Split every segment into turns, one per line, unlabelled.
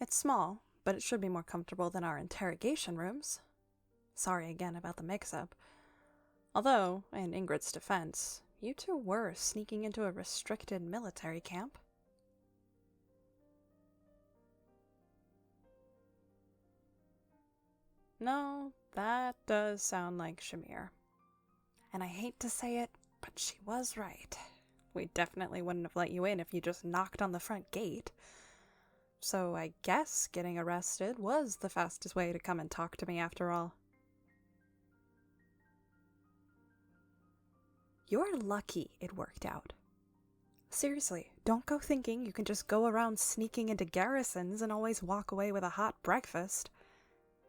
It's small, but it should be more comfortable than our interrogation rooms. Sorry again about the mix-up. Although, in Ingrid's defense, you two were sneaking into a restricted military camp. No, that does sound like Shamir. And I hate to say it, but she was right. We definitely wouldn't have let you in if you just knocked on the front gate. So I guess getting arrested was the fastest way to come and talk to me after all. You're lucky it worked out. Seriously, don't go thinking you can just go around sneaking into garrisons and always walk away with a hot breakfast.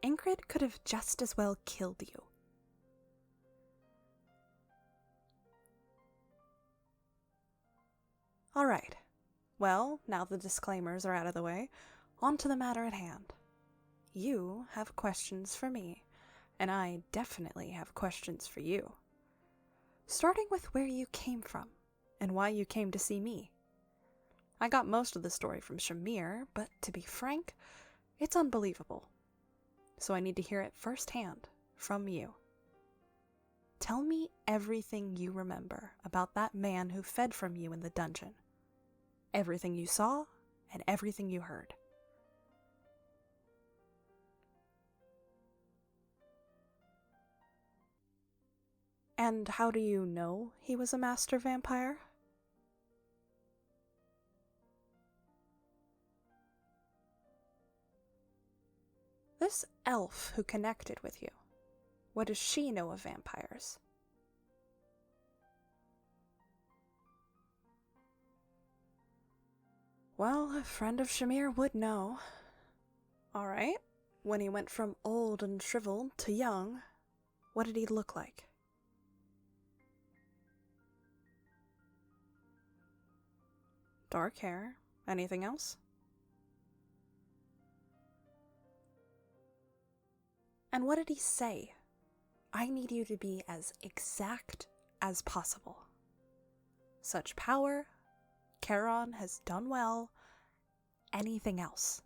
Ingrid could have just as well killed you. Alright, well, now the disclaimers are out of the way, on to the matter at hand. You have questions for me, and I definitely have questions for you. Starting with where you came from, and why you came to see me. I got most of the story from Shamir, but to be frank, it's unbelievable. So I need to hear it firsthand, from you. Tell me everything you remember about that man who fed from you in the dungeon. Everything you saw, and everything you heard. And how do you know he was a master vampire? This elf who connected with you, what does she know of vampires? Well, a friend of Shamir would know. Alright, when he went from old and shriveled to young, what did he look like? Dark hair. Anything else? And what did he say? I need you to be as exact as possible. Such power, Charon has done well. Anything else?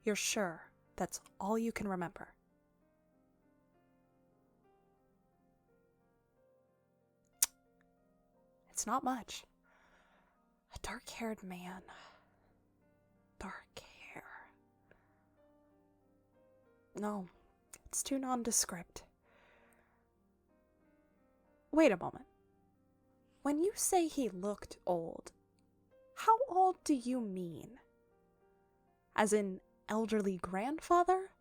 You're sure that's all you can remember? It's not much. A dark-haired man. Dark hair. No, it's too nondescript. Wait a moment. When you say he looked old, how old do you mean? As in elderly grandfather?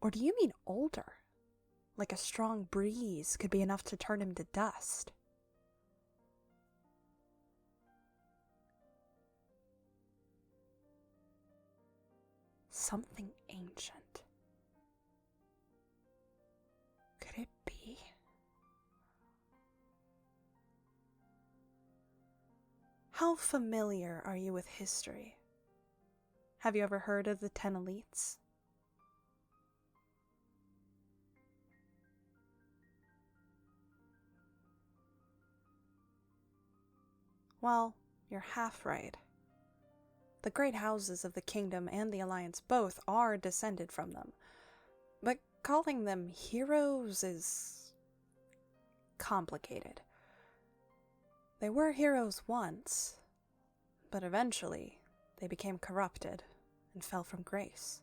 Or do you mean older? Like a strong breeze could be enough to turn him to dust? Something ancient. Could it be? How familiar are you with history? Have you ever heard of the 10 elites? Well, you're half right. The great houses of the kingdom and the alliance both are descended from them, but calling them heroes is complicated. They were heroes once, but eventually they became corrupted and fell from grace.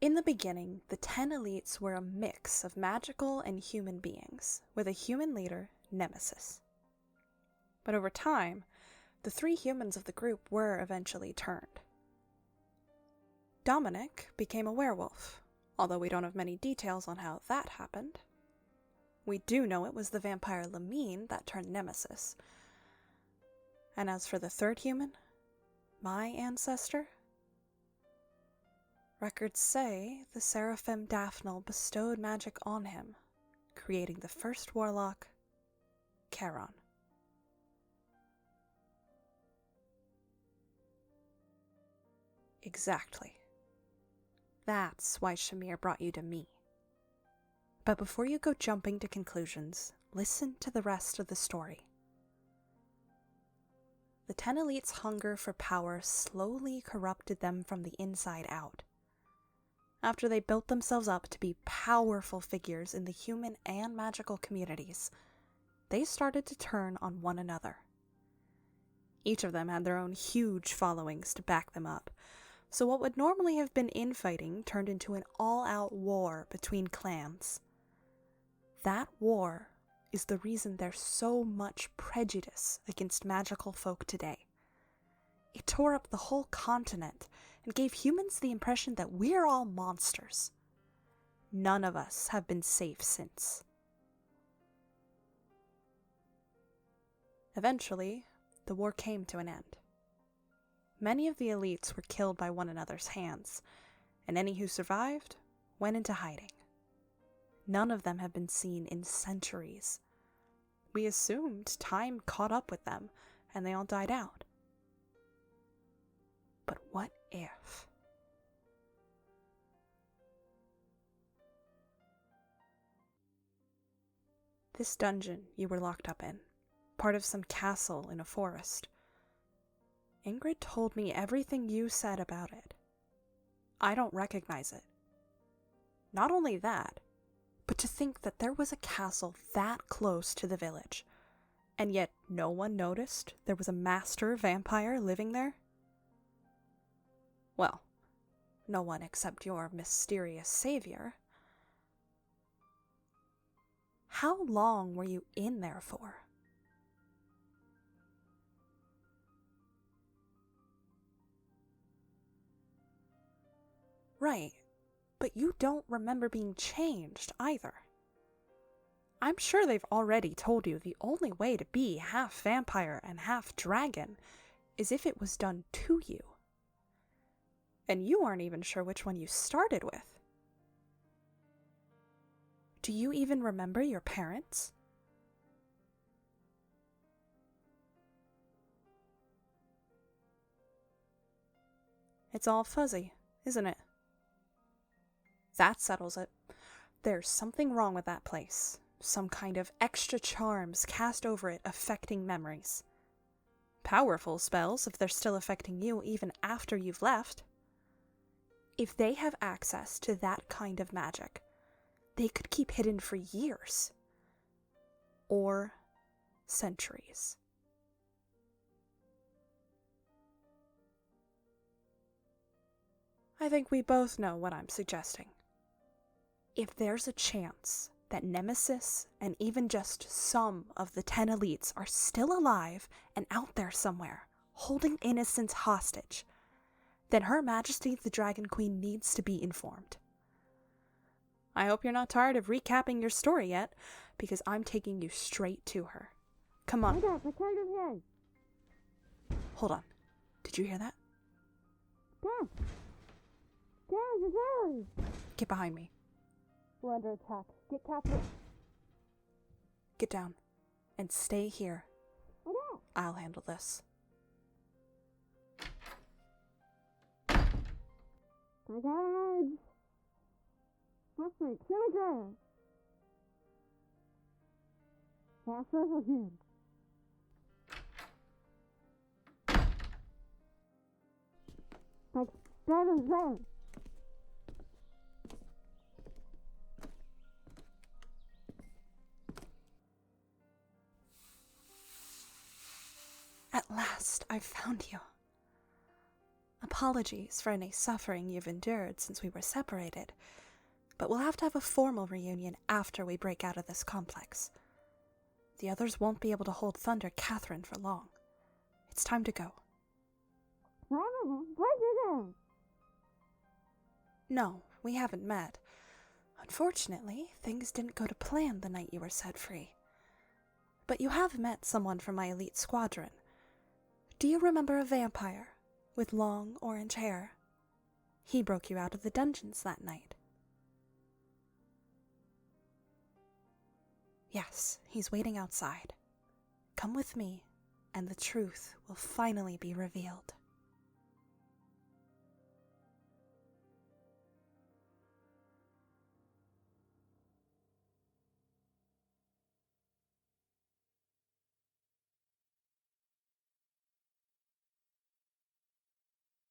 In the beginning, the 10 elites were a mix of magical and human beings, with a human leader, Nemesis. But over time, the 3 humans of the group were eventually turned. Dominic became a werewolf, although we don't have many details on how that happened. We do know it was the vampire Lamine that turned Nemesis. And as for the 3rd human, my ancestor, records say the Seraphim Daphnel bestowed magic on him, creating the first warlock, Charon. Exactly. That's why Shamir brought you to me. But before you go jumping to conclusions, listen to the rest of the story. The 10 elites' hunger for power slowly corrupted them from the inside out. After they built themselves up to be powerful figures in the human and magical communities, they started to turn on one another. Each of them had their own huge followings to back them up, so what would normally have been infighting turned into an all-out war between clans. That war is the reason there's so much prejudice against magical folk today. It tore up the whole continent and gave humans the impression that we're all monsters. None of us have been safe since. Eventually, the war came to an end. Many of the elites were killed by one another's hands, and any who survived went into hiding. None of them have been seen in centuries. We assumed time caught up with them, and they all died out. But what if? This dungeon you were locked up in, part of some castle in a forest. Ingrid told me everything you said about it. I don't recognize it. Not only that, but to think that there was a castle that close to the village, and yet no one noticed there was a master vampire living there? Well, no one except your mysterious savior. How long were you in there for? Right, but you don't remember being changed either. I'm sure they've already told you the only way to be half vampire and half dragon is if it was done to you. And you aren't even sure which one you started with. Do you even remember your parents? It's all fuzzy, isn't it? That settles it. There's something wrong with that place. Some kind of extra charms cast over it affecting memories. Powerful spells if they're still affecting you even after you've left. If they have access to that kind of magic, they could keep hidden for years. Or centuries. I think we both know what I'm suggesting. If there's a chance that Nemesis and even just some of the 10 elites are still alive and out there somewhere, holding innocents hostage, then Her Majesty the Dragon Queen needs to be informed. I hope you're not tired of recapping your story yet, because I'm taking you straight to her. Come on. Hold on. Did you hear that? Get behind me.
We're under attack. Get captured.
Get down. And stay here. I'll handle this.
My God! What's my children? That's again. Like, that is there.
At last, I've found you. Apologies for any suffering you've endured since we were separated, but we'll have to have a formal reunion after we break out of this complex. The others won't be able to hold Thunder Catherine for long. It's time to go. No, we haven't met. Unfortunately, things didn't go to plan the night you were set free. But you have met someone from my elite squadron. Do you remember a vampire with long orange hair? He broke you out of the dungeons that night. Yes, he's waiting outside. Come with me, and the truth will finally be revealed.